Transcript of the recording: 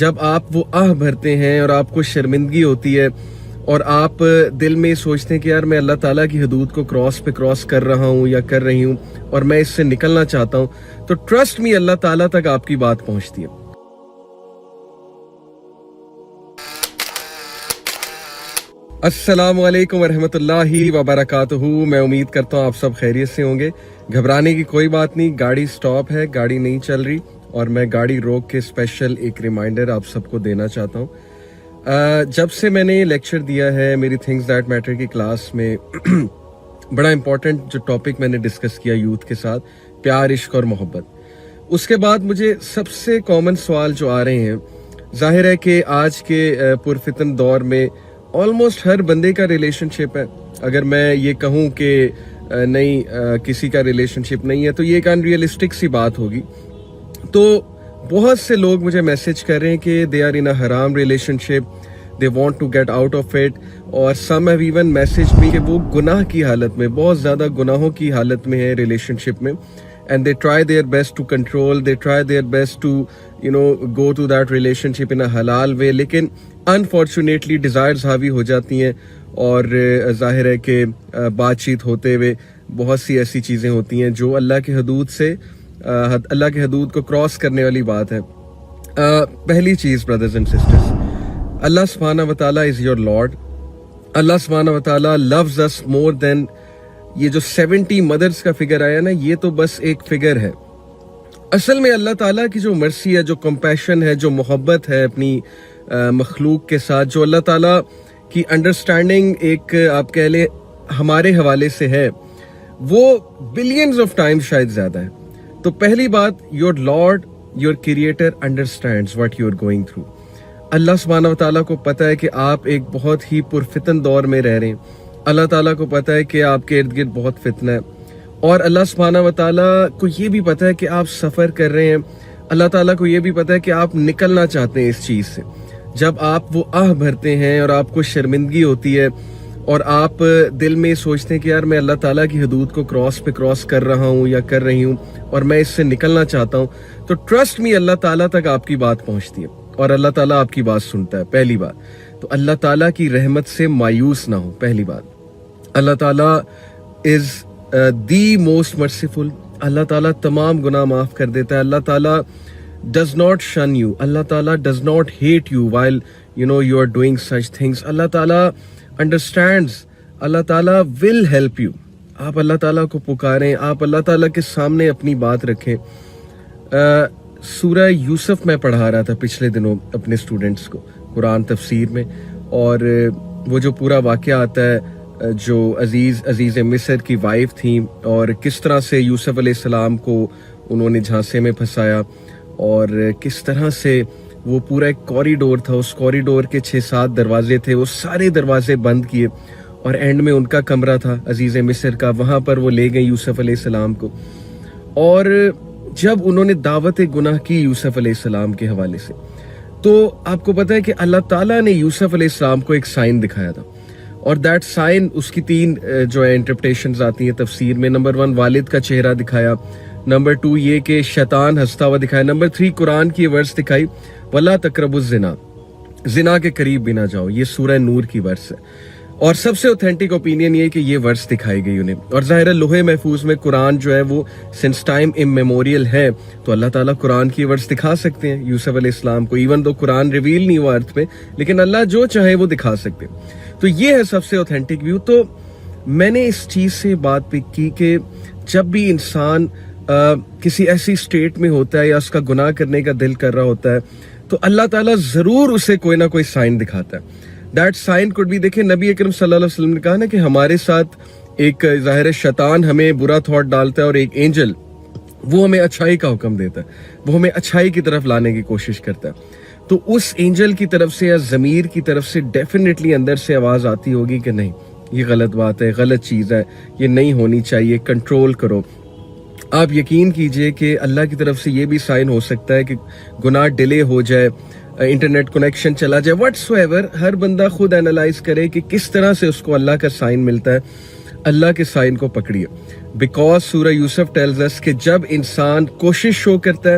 جب آپ وہ آہ بھرتے ہیں اور آپ کو شرمندگی ہوتی ہے اور آپ دل میں سوچتے ہیں کہ یار میں اللہ تعالیٰ کی حدود کو کراس کر رہا ہوں یا کر رہی ہوں اور میں اس سے نکلنا چاہتا ہوں، تو ٹرسٹ می اللہ تعالیٰ تک آپ کی بات پہنچتی ہے۔ السلام علیکم ورحمۃ اللہ وبرکاتہ۔ میں امید کرتا ہوں آپ سب خیریت سے ہوں گے۔ گھبرانے کی کوئی بات نہیں، گاڑی سٹاپ ہے، گاڑی نہیں چل رہی، اور میں گاڑی روک کے اسپیشل ایک ریمائنڈر آپ سب کو دینا چاہتا ہوں۔ جب سے میں نے یہ لیکچر دیا ہے میری تھنگز دیٹ میٹر کی کلاس میں، بڑا امپورٹنٹ جو ٹاپک میں نے ڈسکس کیا یوتھ کے ساتھ، پیار، عشق اور محبت، اس کے بعد مجھے سب سے کامن سوال جو آ رہے ہیں، ظاہر ہے کہ آج کے پرفتن دور میں آلموسٹ ہر بندے کا ریلیشن شپ ہے۔ اگر میں یہ کہوں کہ نہیں کسی کا ریلیشن شپ نہیں ہے تو یہ ایک انریئلسٹک سی بات ہوگی۔ تو بہت سے لوگ مجھے میسج کر رہے ہیں کہ دے آر ان اے حرام relationship, they want to get out of it, اور some have even message me کہ وہ گناہ کی حالت میں، بہت زیادہ گناہوں کی حالت میں ہے ریلیشن شپ میں، and they try their best to control, they try their best to go to that relationship in a halal way، لیکن unfortunately desires حاوی ہو جاتی ہیں، اور ظاہر ہے کہ بات چیت ہوتے ہوئے بہت سی ایسی چیزیں ہوتی ہیں جو اللہ کے حدود سے اللہ کے حدود کو کراس کرنے والی بات ہے۔ پہلی چیز بردرز اینڈ سسٹرز، اللہ سبحانہ و تعالیٰ از یور لارڈ۔ اللہ سبحانہ و تعالیٰ loves us more than، یہ جو 70 مدرز کا فگر آیا نا، یہ تو بس ایک فگر ہے۔ اصل میں اللہ تعالیٰ کی جو مرسی ہے، جو کمپیشن ہے، جو محبت ہے اپنی مخلوق کے ساتھ، جو اللہ تعالیٰ کی انڈرسٹینڈنگ ایک آپ کہہ لیں ہمارے حوالے سے ہے، وہ بلینز آف ٹائم شاید زیادہ ہے۔ تو پہلی بات، your lord, your creator understands what you are going through. اللہ سبحانہ و تعالیٰ کو پتہ ہے کہ آپ ایک بہت ہی پرفتن دور میں رہ رہے ہیں۔ اللہ تعالیٰ کو پتہ ہے کہ آپ کے ارد گرد بہت فتنہ ہے، اور اللہ سبحانہ و تعالیٰ کو یہ بھی پتہ ہے کہ آپ سفر کر رہے ہیں۔ اللہ تعالیٰ کو یہ بھی پتہ ہے کہ آپ نکلنا چاہتے ہیں اس چیز سے۔ جب آپ وہ آہ بھرتے ہیں اور آپ کو شرمندگی ہوتی ہے اور آپ دل میں سوچتے ہیں کہ یار میں اللہ تعالیٰ کی حدود کو کراس کر رہا ہوں یا کر رہی ہوں اور میں اس سے نکلنا چاہتا ہوں، تو ٹرسٹ می اللہ تعالیٰ تک آپ کی بات پہنچتی ہے اور اللہ تعالیٰ آپ کی بات سنتا ہے۔ پہلی بات تو اللہ تعالیٰ کی رحمت سے مایوس نہ ہو۔ پہلی بات، اللہ تعالیٰ از دی موسٹ مرسیفل۔ اللہ تعالیٰ تمام گناہ معاف کر دیتا ہے۔ اللہ تعالیٰ ڈز ناٹ شن یو، اللہ تعالیٰ does not hate you while you are doing such things. اللہ تعالیٰ انڈرسٹینڈز، اللہ تعالیٰ ول ہیلپ یو۔ آپ اللہ تعالیٰ کو پکاریں، آپ اللہ تعالیٰ کے سامنے اپنی بات رکھیں۔ سورہ یوسف میں پڑھا رہا تھا پچھلے دنوں اپنے اسٹوڈنٹس کو قرآن تفسیر میں، اور وہ جو پورا واقعہ آتا ہے جو عزیز مصر کی وائف تھیں، اور کس طرح سے یوسف علیہ السلام کو انہوں نے جھانسے میں پھنسایا، اور کس طرح سے وہ پورا ایک کوریڈور تھا، اس کوریڈور کے 6-7 دروازے تھے، وہ سارے دروازے بند کیے، اور اینڈ میں ان کا کمرہ تھا عزیز مصر کا، وہاں پر وہ لے گئے یوسف علیہ السلام کو۔ اور جب انہوں نے دعوت گناہ کی یوسف علیہ السلام کے حوالے سے، تو آپ کو پتہ ہے کہ اللہ تعالیٰ نے یوسف علیہ السلام کو ایک سائن دکھایا تھا، اور دیٹ سائن، اس کی 3 جو ہے انٹرپریٹیشنز آتی ہیں تفسیر میں۔ نمبر 1 والد کا چہرہ دکھایا، نمبر 2 یہ کہ شیطان ہنستا ہوا دکھایا، نمبر 3 قرآن کی ورس دکھائی، وَلَا تَقْرَبُوا الزِّنَا، زنا کے قریب بھی نہ جاؤ۔ یہ سورہ نور کی ورس ہے، اور سب سے اوتھینٹک اوپینین یہ کہ یہ ورس دکھائی گئی انہیں۔ اور ظاہر ہے لوح محفوظ میں قرآن جو ہے وہ سنس ٹائم امیموریل ہے، تو اللہ تعالیٰ قرآن کی ورس دکھا سکتے ہیں یوسف علیہ السلام کو، ایون دو قرآن ریویل نہیں ہوا ارتھ میں، لیکن اللہ جو چاہے وہ دکھا سکتے ہیں۔ تو یہ ہے سب سے اوتھینٹک ویو۔ تو میں نے اس چیز سے بات پک کی کہ جب بھی انسان کسی ایسی سٹیٹ میں ہوتا ہے یا اس کا گناہ کرنے کا دل کر رہا ہوتا ہے، تو اللہ تعالیٰ ضرور اسے کوئی نہ کوئی سائن دکھاتا ہے۔ دیٹ سائن کوڈ بھی، دیکھیں نبی اکرم صلی اللہ علیہ وسلم نے کہا نا کہ ہمارے ساتھ ایک ظاہر شیطان ہمیں برا تھاٹ ڈالتا ہے، اور ایک اینجل وہ ہمیں اچھائی کا حکم دیتا ہے، وہ ہمیں اچھائی کی طرف لانے کی کوشش کرتا ہے۔ تو اس اینجل کی طرف سے یا ضمیر کی طرف سے ڈیفینیٹلی اندر سے آواز آتی ہوگی کہ نہیں، یہ غلط بات ہے، غلط چیز ہے، یہ نہیں ہونی چاہیے، کنٹرول کرو۔ آپ یقین کیجئے کہ اللہ کی طرف سے یہ بھی سائن ہو سکتا ہے کہ گناہ ڈیلے ہو جائے، انٹرنیٹ کنیکشن چلا جائے، واٹس ایور، ہر بندہ خود اینالائز کرے کہ کس طرح سے اس کو اللہ کا سائن ملتا ہے۔ اللہ کے سائن کو پکڑیے، بیکاز سورہ یوسف ٹیلز اس کہ جب انسان کوشش شو کرتا ہے،